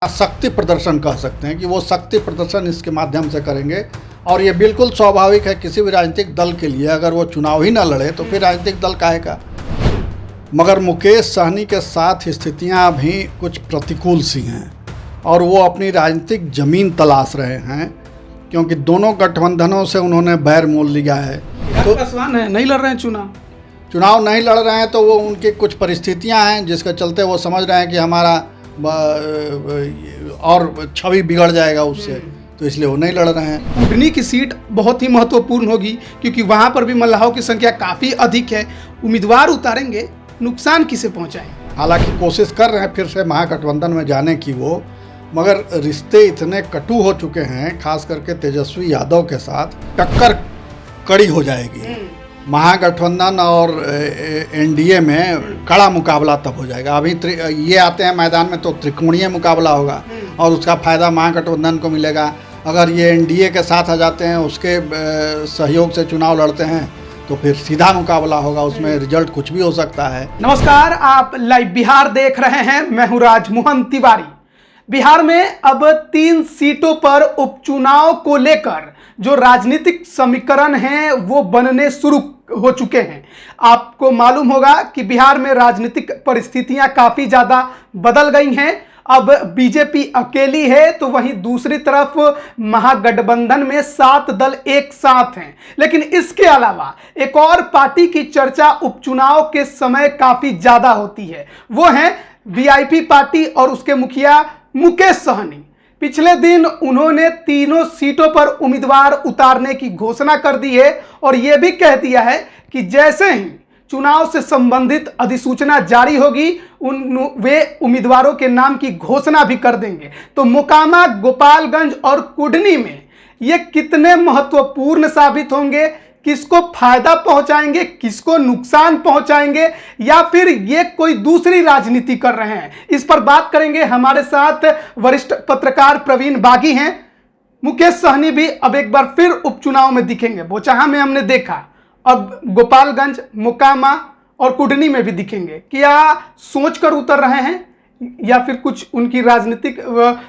शक्ति प्रदर्शन कह सकते हैं कि वो शक्ति प्रदर्शन इसके माध्यम से करेंगे। और ये बिल्कुल स्वाभाविक है किसी भी राजनीतिक दल के लिए, अगर वो चुनाव ही ना लड़े तो फिर राजनीतिक दल काहे का। मगर मुकेश सहनी के साथ स्थितियां भी कुछ प्रतिकूल सी हैं और वो अपनी राजनीतिक ज़मीन तलाश रहे हैं, क्योंकि दोनों गठबंधनों से उन्होंने बैर मोल लिया है। तो नहीं लड़ रहे हैं चुनाव नहीं लड़ रहे हैं तो वो उनकी कुछ परिस्थितियां हैं जिसके चलते वो समझ रहे हैं कि हमारा और छवि बिगड़ जाएगा उससे, तो इसलिए वो नहीं लड़ रहे हैं। कुडनी की सीट बहुत ही महत्वपूर्ण होगी क्योंकि वहां पर भी मल्लाहों की संख्या काफ़ी अधिक है। उम्मीदवार उतारेंगे, नुकसान किसे पहुंचाएंगे। हालांकि कोशिश कर रहे हैं फिर से महागठबंधन में जाने की वो, मगर रिश्ते इतने कटु हो चुके हैं, खास करके तेजस्वी यादव के साथ टक्कर कड़ी हो जाएगी। महागठबंधन और एनडीए में कड़ा मुकाबला तब हो जाएगा। अभी ये आते हैं मैदान में तो त्रिकोणीय मुकाबला होगा और उसका फ़ायदा महागठबंधन को मिलेगा। अगर ये एनडीए के साथ आ जाते हैं, उसके सहयोग से चुनाव लड़ते हैं तो फिर सीधा मुकाबला होगा, उसमें रिजल्ट कुछ भी हो सकता है। नमस्कार, आप लाइव बिहार देख रहे हैं। मैं हूं राजमोहन तिवारी। बिहार में अब 3 सीटों पर उपचुनाव को लेकर जो राजनीतिक समीकरण हैं वो बनने शुरू हो चुके हैं। आपको मालूम होगा कि बिहार में राजनीतिक परिस्थितियां काफ़ी ज़्यादा बदल गई हैं। अब बीजेपी अकेली है तो वहीं दूसरी तरफ महागठबंधन में 7 दल एक साथ हैं। लेकिन इसके अलावा एक और पार्टी की चर्चा उपचुनाव के समय काफ़ी ज़्यादा होती है, वो है वीआईपी पार्टी और उसके मुखिया मुकेश सहनी। पिछले दिन उन्होंने तीनों सीटों पर उम्मीदवार उतारने की घोषणा कर दी है और यह भी कह दिया है कि जैसे ही चुनाव से संबंधित अधिसूचना जारी होगी वे उम्मीदवारों के नाम की घोषणा भी कर देंगे। तो मोकामा, गोपालगंज और कुडनी में ये कितने महत्वपूर्ण साबित होंगे, किसको फायदा पहुंचाएंगे, किसको नुकसान पहुंचाएंगे, या फिर ये कोई दूसरी राजनीति कर रहे हैं, इस पर बात करेंगे। हमारे साथ वरिष्ठ पत्रकार प्रवीण बागी हैं। मुकेश सहनी भी अब एक बार फिर उपचुनाव में दिखेंगे। बोचाहा में हमने देखा, अब गोपालगंज, मोकामा और कुडनी में भी दिखेंगे। क्या सोचकर उतर रहे हैं या फिर कुछ उनकी राजनीतिक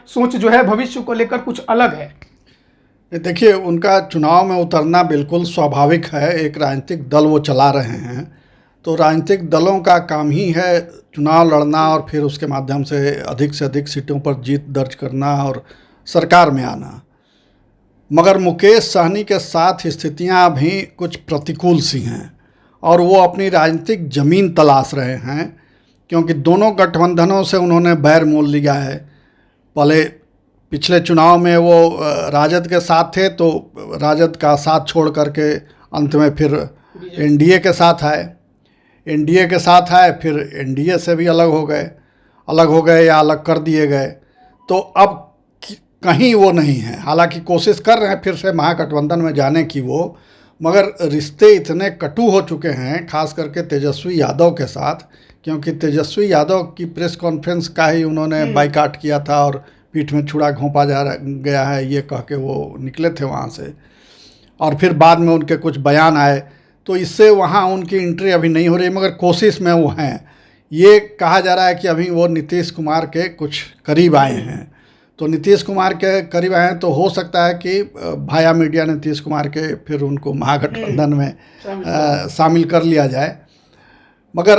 सोच जो है भविष्य को लेकर कुछ अलग है? देखिए, उनका चुनाव में उतरना बिल्कुल स्वाभाविक है। एक राजनीतिक दल वो चला रहे हैं तो राजनीतिक दलों का काम ही है चुनाव लड़ना और फिर उसके माध्यम से अधिक सीटों पर जीत दर्ज करना और सरकार में आना। मगर मुकेश सहनी के साथ स्थितियां भी कुछ प्रतिकूल सी हैं और वो अपनी राजनीतिक ज़मीन तलाश रहे हैं, क्योंकि दोनों गठबंधनों से उन्होंने बैर मोल लिया है। पहले पिछले चुनाव में वो राजद के साथ थे तो राजद का साथ छोड़ करके अंत में फिर एनडीए के साथ आए, फिर एनडीए से भी अलग हो गए या अलग कर दिए गए। तो अब कहीं वो नहीं है। हालांकि कोशिश कर रहे हैं फिर से महागठबंधन में जाने की वो, मगर रिश्ते इतने कटु हो चुके हैं, खास करके तेजस्वी यादव के साथ, क्योंकि तेजस्वी यादव की प्रेस कॉन्फ्रेंस का ही उन्होंने बाइकाट किया था और पीठ में छुरा घोंपा गया है ये कह के वो निकले थे वहाँ से, और फिर बाद में उनके कुछ बयान आए तो इससे वहाँ उनकी एंट्री अभी नहीं हो रही, मगर कोशिश में वो हैं। ये कहा जा रहा है कि अभी वो नीतीश कुमार के कुछ करीब आए हैं, तो नीतीश कुमार के करीब आए हैं तो हो सकता है कि भाया मीडिया नीतीश कुमार के फिर उनको महागठबंधन में शामिल कर लिया जाए। मगर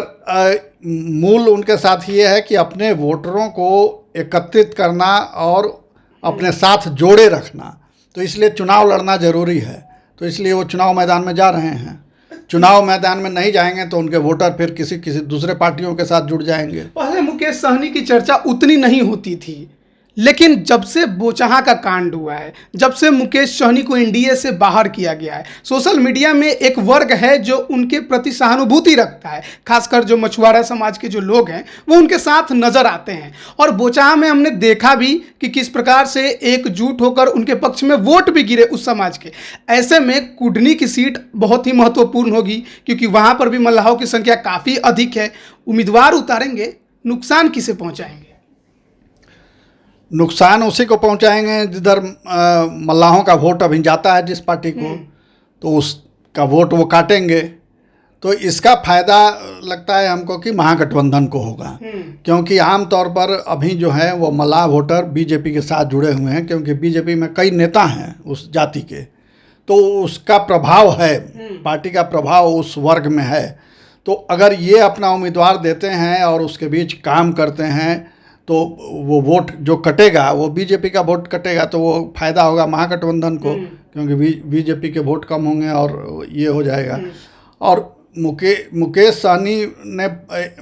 मूल उनके साथ ये है कि अपने वोटरों को एकत्रित करना और अपने साथ जोड़े रखना, तो इसलिए चुनाव लड़ना ज़रूरी है। तो इसलिए वो चुनाव मैदान में जा रहे हैं। चुनाव मैदान में नहीं जाएंगे तो उनके वोटर फिर किसी दूसरे पार्टियों के साथ जुड़ जाएंगे। पहले मुकेश सहनी की चर्चा उतनी नहीं होती थी, लेकिन जब से बोचाहा का कांड हुआ है, जब से मुकेश सहनी को एनडीए से बाहर किया गया है, सोशल मीडिया में एक वर्ग है जो उनके प्रति सहानुभूति रखता है। खासकर जो मछुआरा समाज के जो लोग हैं वो उनके साथ नजर आते हैं। और बोचाहा में हमने देखा भी कि किस प्रकार से एकजुट होकर उनके पक्ष में वोट भी गिरे उस समाज के। ऐसे में कुडनी की सीट बहुत ही महत्वपूर्ण होगी क्योंकि वहाँ पर भी मल्लाहों की संख्या काफ़ी अधिक है। उम्मीदवार उतारेंगे, नुकसान किसे पहुँचाएंगे? नुकसान उसी को पहुंचाएंगे जिधर मल्लाहों का वोट अभी जाता है जिस पार्टी को, तो उसका वोट वो काटेंगे। तो इसका फायदा लगता है हमको कि महागठबंधन को होगा, क्योंकि आमतौर पर अभी जो है वो मल्लाह वोटर बीजेपी के साथ जुड़े हुए हैं, क्योंकि बीजेपी में कई नेता हैं उस जाति के, तो उसका प्रभाव है, पार्टी का प्रभाव उस वर्ग में है। तो अगर ये अपना उम्मीदवार देते हैं और उसके बीच काम करते हैं तो वो वोट जो कटेगा वो बीजेपी का वोट कटेगा, तो वो फायदा होगा महागठबंधन को, क्योंकि बीजेपी के वोट कम होंगे और ये हो जाएगा। और मुकेश सहनी ने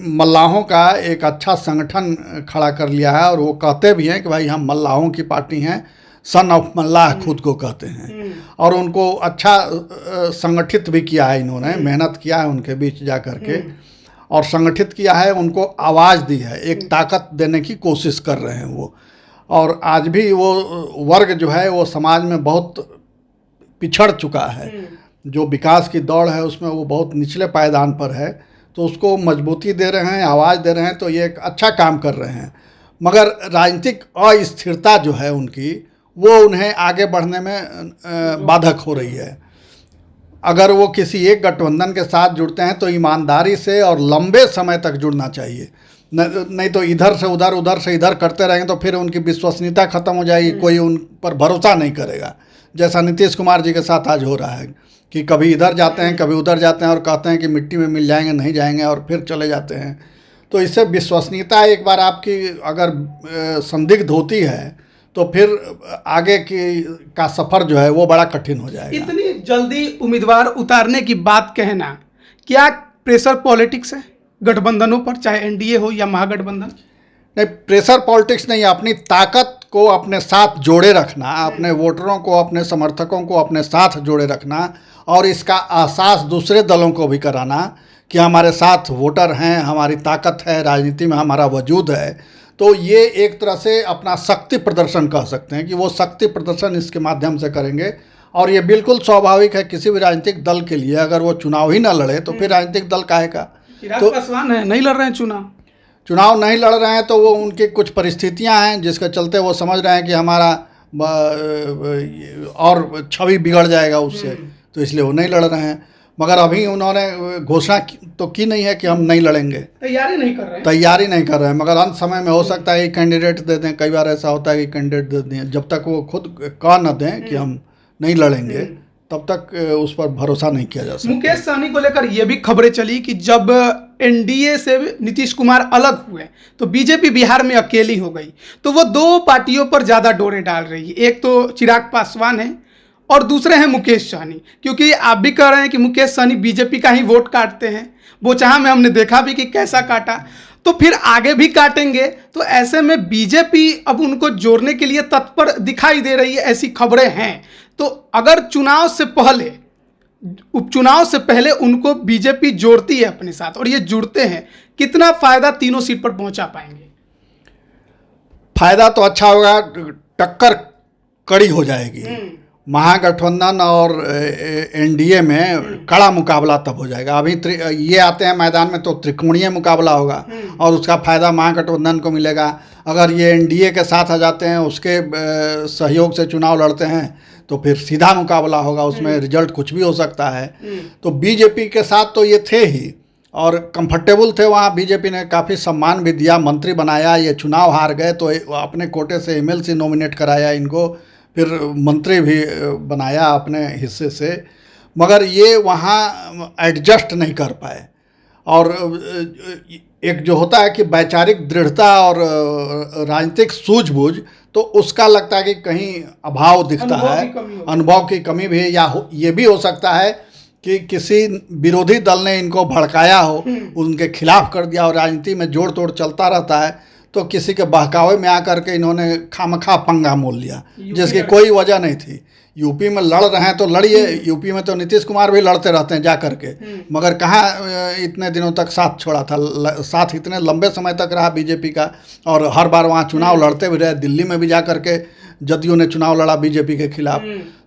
मल्लाहों का एक अच्छा संगठन खड़ा कर लिया है, और वो कहते भी हैं कि भाई हम मल्लाहों की पार्टी हैं, सन ऑफ मल्लाह खुद को कहते हैं, और उनको अच्छा संगठित भी किया है इन्होंने, मेहनत किया है उनके बीच जा कर के और संगठित किया है, उनको आवाज़ दी है, एक ताकत देने की कोशिश कर रहे हैं वो। और आज भी वो वर्ग जो है वो समाज में बहुत पिछड़ चुका है, जो विकास की दौड़ है उसमें वो बहुत निचले पायदान पर है, तो उसको मजबूती दे रहे हैं, आवाज़ दे रहे हैं, तो ये एक अच्छा काम कर रहे हैं। मगर राजनीतिक अस्थिरता जो है उनकी, वो उन्हें आगे बढ़ने में बाधक हो रही है। अगर वो किसी एक गठबंधन के साथ जुड़ते हैं तो ईमानदारी से और लंबे समय तक जुड़ना चाहिए, नहीं तो इधर से उधर, उधर से इधर करते रहेंगे तो फिर उनकी विश्वसनीयता खत्म हो जाएगी, कोई उन पर भरोसा नहीं करेगा। जैसा नीतीश कुमार जी के साथ आज हो रहा है कि कभी इधर जाते हैं कभी उधर जाते हैं और कहते हैं कि मिट्टी में मिल जाएंगे, नहीं जाएंगे और फिर चले जाते हैं। तो इससे विश्वसनीयता एक बार आपकी अगर संदिग्ध होती है तो फिर आगे का सफ़र जो है वो बड़ा कठिन हो जाएगा। इतनी जल्दी उम्मीदवार उतारने की बात कहना, क्या प्रेशर पॉलिटिक्स है गठबंधनों पर, चाहे एनडीए हो या महागठबंधन? नहीं, प्रेशर पॉलिटिक्स नहीं, अपनी ताकत को अपने साथ जोड़े रखना, अपने वोटरों को, अपने समर्थकों को अपने साथ जोड़े रखना, और इसका एहसास दूसरे दलों को भी कराना कि हमारे साथ वोटर हैं, हमारी ताकत है, राजनीति में हमारा वजूद है। तो ये एक तरह से अपना शक्ति प्रदर्शन कह सकते हैं कि वो शक्ति प्रदर्शन इसके माध्यम से करेंगे, और ये बिल्कुल स्वाभाविक है किसी भी राजनीतिक दल के लिए। अगर वो चुनाव ही ना लड़े तो फिर राजनीतिक दल काहे का। तो पासवान है, नहीं लड़ रहे हैं चुनाव नहीं लड़ रहे हैं, तो वो उनकी कुछ परिस्थितियां हैं जिसके चलते वो समझ रहे हैं कि हमारा और छवि बिगड़ जाएगा उससे, तो इसलिए वो नहीं लड़ रहे हैं। मगर अभी उन्होंने घोषणा तो की नहीं है कि हम नहीं लड़ेंगे, तैयारी नहीं कर रहे हैं, मगर अंत समय में हो सकता है कि कैंडिडेट दे दें। कई बार ऐसा होता है कि कैंडिडेट दे दें, जब तक वो खुद कह न दें कि हम नहीं लड़ेंगे तब तक उस पर भरोसा नहीं किया जा सकता। मुकेश सहनी को लेकर ये भी खबरें चली कि जब एनडीए से नीतीश कुमार अलग हुए तो बीजेपी बिहार में अकेली हो गई, तो वो दो पार्टियों पर ज़्यादा डोरे डाल रही है। एक तो चिराग पासवान है और दूसरे हैं मुकेश सहनी, क्योंकि आप भी कह रहे हैं कि मुकेश सहनी बीजेपी का ही वोट काटते हैं। बोचहा में हमने देखा भी कि कैसा काटा, तो फिर आगे भी काटेंगे। तो ऐसे में बीजेपी अब उनको जोड़ने के लिए तत्पर दिखाई दे रही है, ऐसी खबरें हैं। तो अगर चुनाव से पहले, उपचुनाव से पहले उनको बीजेपी जोड़ती है अपने साथ और ये जुड़ते हैं, कितना फायदा तीनों सीट पर पहुंचा पाएंगे? फायदा तो अच्छा होगा, टक्कर कड़ी हो जाएगी। महागठबंधन और एनडीए में कड़ा मुकाबला तब हो जाएगा। अभी ये आते हैं मैदान में तो त्रिकोणीय मुकाबला होगा और उसका फायदा महागठबंधन को मिलेगा। अगर ये एनडीए के साथ आ जाते हैं, उसके सहयोग से चुनाव लड़ते हैं, तो फिर सीधा मुकाबला होगा, उसमें रिजल्ट कुछ भी हो सकता है। तो बीजेपी के साथ तो ये थे ही और कंफर्टेबल थे वहाँ। बीजेपी ने काफ़ी सम्मान भी दिया, मंत्री बनाया। ये चुनाव हार गए तो अपने कोटे से एमएलसी नॉमिनेट कराया इनको, फिर मंत्री भी बनाया अपने हिस्से से, मगर ये वहाँ एडजस्ट नहीं कर पाए। और एक जो होता है कि वैचारिक दृढ़ता और राजनीतिक सूझबूझ, तो उसका लगता है कि कहीं अभाव दिखता है, अनुभव की कमी भी है। या ये भी हो सकता है कि किसी विरोधी दल ने इनको भड़काया हो, उनके खिलाफ कर दिया और राजनीति में जोड़ तोड़ चलता रहता है, तो किसी के बहकावे में आकर के इन्होंने खामखा पंगा मोल लिया जिसकी कोई वजह नहीं थी। यूपी में लड़ रहे हैं तो लड़िए, यूपी में तो नीतीश कुमार भी लड़ते रहते हैं जा कर के, मगर कहाँ इतने दिनों तक साथ छोड़ा था। साथ इतने लंबे समय तक रहा बीजेपी का, और हर बार वहाँ चुनाव लड़ते भी रहे। दिल्ली में भी जा कर के जदयू ने चुनाव लड़ा बीजेपी के खिलाफ,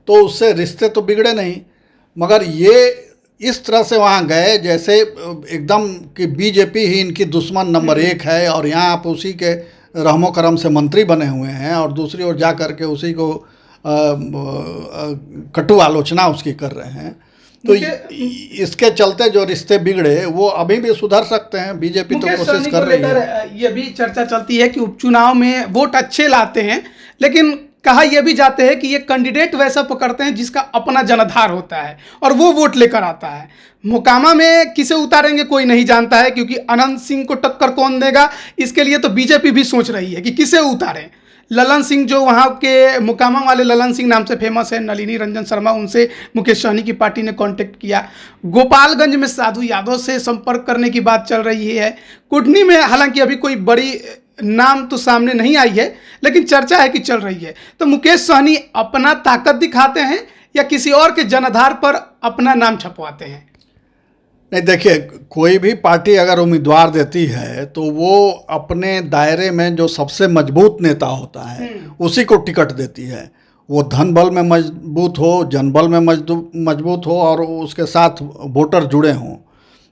तो उससे रिश्ते तो बिगड़े नहीं। मगर ये इस तरह से वहाँ गए जैसे एकदम कि बीजेपी ही इनकी दुश्मन नंबर 1 है, और यहाँ आप उसी के रहमो करम से मंत्री बने हुए हैं, और दूसरी ओर जा कर के उसी को कटु आलोचना उसकी कर रहे हैं। तो इसके चलते जो रिश्ते बिगड़े वो अभी भी सुधर सकते हैं। बीजेपी तो कोशिश कर रही है। ये भी चर्चा चलती है कि उपचुनाव में वोट अच्छे लाते हैं, लेकिन कहा यह भी जाते हैं कि ये कैंडिडेट वैसा पकड़ते हैं जिसका अपना जनाधार होता है और वो वोट लेकर आता है। मोकामा में किसे उतारेंगे कोई नहीं जानता है, क्योंकि अनंत सिंह को टक्कर कौन देगा इसके लिए तो बीजेपी भी सोच रही है कि किसे उतारें। ललन सिंह जो वहाँ के मोकामा वाले ललन सिंह नाम से फेमस है, नलिनी रंजन शर्मा, उनसे मुकेश सहनी की पार्टी ने कांटेक्ट किया। गोपालगंज में साधु यादव से संपर्क करने की बात चल रही है। कुटनी में हालांकि अभी कोई बड़ी नाम तो सामने नहीं आई है, लेकिन चर्चा है कि चल रही है। तो मुकेश सहनी अपना ताकत दिखाते हैं या किसी और के जनाधार पर अपना नाम छपवाते हैं? नहीं, देखिए, कोई भी पार्टी अगर उम्मीदवार देती है तो वो अपने दायरे में जो सबसे मजबूत नेता होता है उसी को टिकट देती है। वो धन बल में मजबूत हो, जनबल में मजबूत हो और उसके साथ वोटर जुड़े हों,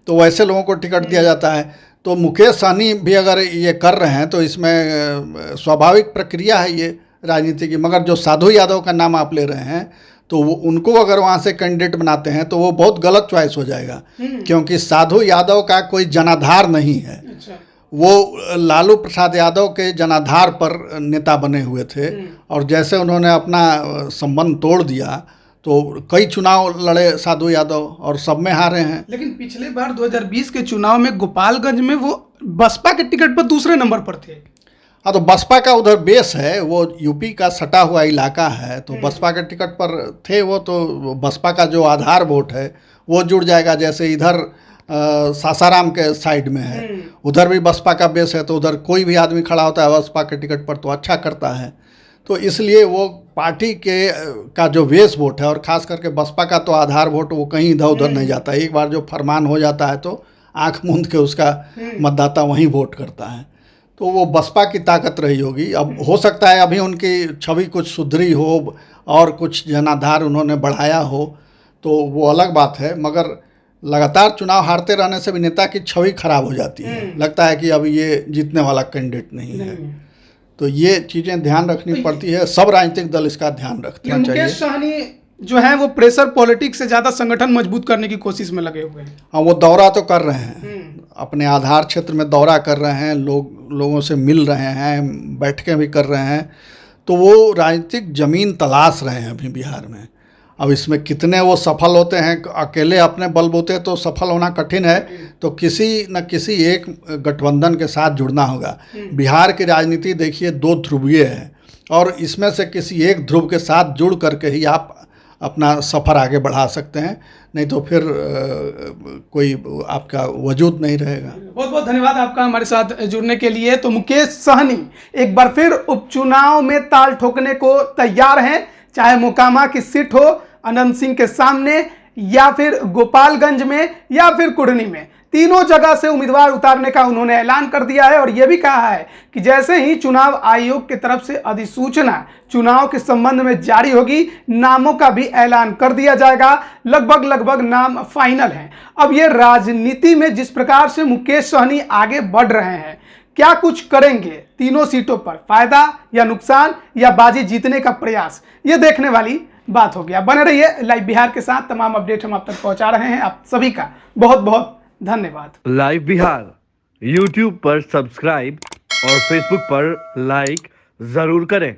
तो वैसे लोगों को टिकट दिया जाता है। तो मुकेश सहनी भी अगर ये कर रहे हैं तो इसमें स्वाभाविक प्रक्रिया है ये राजनीति की। मगर जो साधु यादव का नाम आप ले रहे हैं तो वो उनको अगर वहाँ से कैंडिडेट बनाते हैं तो वो बहुत गलत चॉइस हो जाएगा, क्योंकि साधु यादव का कोई जनाधार नहीं है। अच्छा। वो लालू प्रसाद यादव के जनाधार पर नेता बने हुए थे और जैसे उन्होंने अपना संबंध तोड़ दिया तो कई चुनाव लड़े साधु यादव और सब में हारे हैं। लेकिन पिछले बार 2020 के चुनाव में गोपालगंज में वो बसपा के टिकट पर दूसरे नंबर पर थे। हाँ, तो बसपा का उधर बेस है, वो यूपी का सटा हुआ इलाका है, तो बसपा के टिकट पर थे वो, तो बसपा का जो आधार वोट है वो जुड़ जाएगा। जैसे इधर सासाराम के साइड में है, उधर भी बसपा का बेस है, तो उधर कोई भी आदमी खड़ा होता है बसपा के टिकट पर तो अच्छा करता है। तो इसलिए वो पार्टी के का जो बेस वोट है, और ख़ास करके बसपा का तो आधार वोट वो कहीं इधर उधर नहीं जाता। एक बार जो फरमान हो जाता है तो आंख मूंद के उसका मतदाता वहीं वोट करता है। तो वो बसपा की ताकत रही होगी। अब हो सकता है अभी उनकी छवि कुछ सुधरी हो और कुछ जनाधार उन्होंने बढ़ाया हो, तो वो अलग बात है। मगर लगातार चुनाव हारते रहने से भी नेता की छवि खराब हो जाती है, लगता है कि अब ये जीतने वाला कैंडिडेट नहीं है। तो ये चीज़ें ध्यान रखनी पड़ती है, सब राजनीतिक दल इसका ध्यान रखना चाहिए। मुकेश सहनी जो है वो प्रेशर पॉलिटिक्स से ज़्यादा संगठन मजबूत करने की कोशिश में लगे हुए हैं। हाँ, वो दौरा तो कर रहे हैं, अपने आधार क्षेत्र में दौरा कर रहे हैं, लोगों से मिल रहे हैं, बैठकें भी कर रहे हैं। तो वो राजनीतिक ज़मीन तलाश रहे हैं अभी बिहार में। अब इसमें कितने वो सफल होते हैं, अकेले अपने बलबूते तो सफल होना कठिन है, तो किसी न किसी एक गठबंधन के साथ जुड़ना होगा। बिहार की राजनीति देखिए 2 ध्रुवीय है, और इसमें से किसी एक ध्रुव के साथ जुड़ करके ही आप अपना सफ़र आगे बढ़ा सकते हैं, नहीं तो फिर कोई आपका वजूद नहीं रहेगा। बहुत बहुत धन्यवाद आपका हमारे साथ जुड़ने के लिए। तो मुकेश सहनी एक बार फिर उपचुनाव में ताल ठोकने को तैयार हैं, चाहे मोकामा की सीट हो अनंत सिंह के सामने, या फिर गोपालगंज में, या फिर कुढ़नी में। तीनों जगह से उम्मीदवार उतारने का उन्होंने ऐलान कर दिया है, और यह भी कहा है कि जैसे ही चुनाव आयोग की तरफ से अधिसूचना चुनाव के संबंध में जारी होगी, नामों का भी ऐलान कर दिया जाएगा। लगभग नाम फाइनल हैं। अब ये राजनीति में जिस प्रकार से मुकेश सहनी आगे बढ़ रहे हैं, क्या कुछ करेंगे तीनों सीटों पर, फायदा या नुकसान, या बाजी जीतने का प्रयास, ये देखने वाली बात होगी। आप बने रहिए लाइव बिहार के साथ, तमाम अपडेट हम आप तक पहुंचा रहे हैं। आप सभी का बहुत बहुत धन्यवाद। लाइव बिहार YouTube पर सब्सक्राइब और Facebook पर लाइक जरूर करें।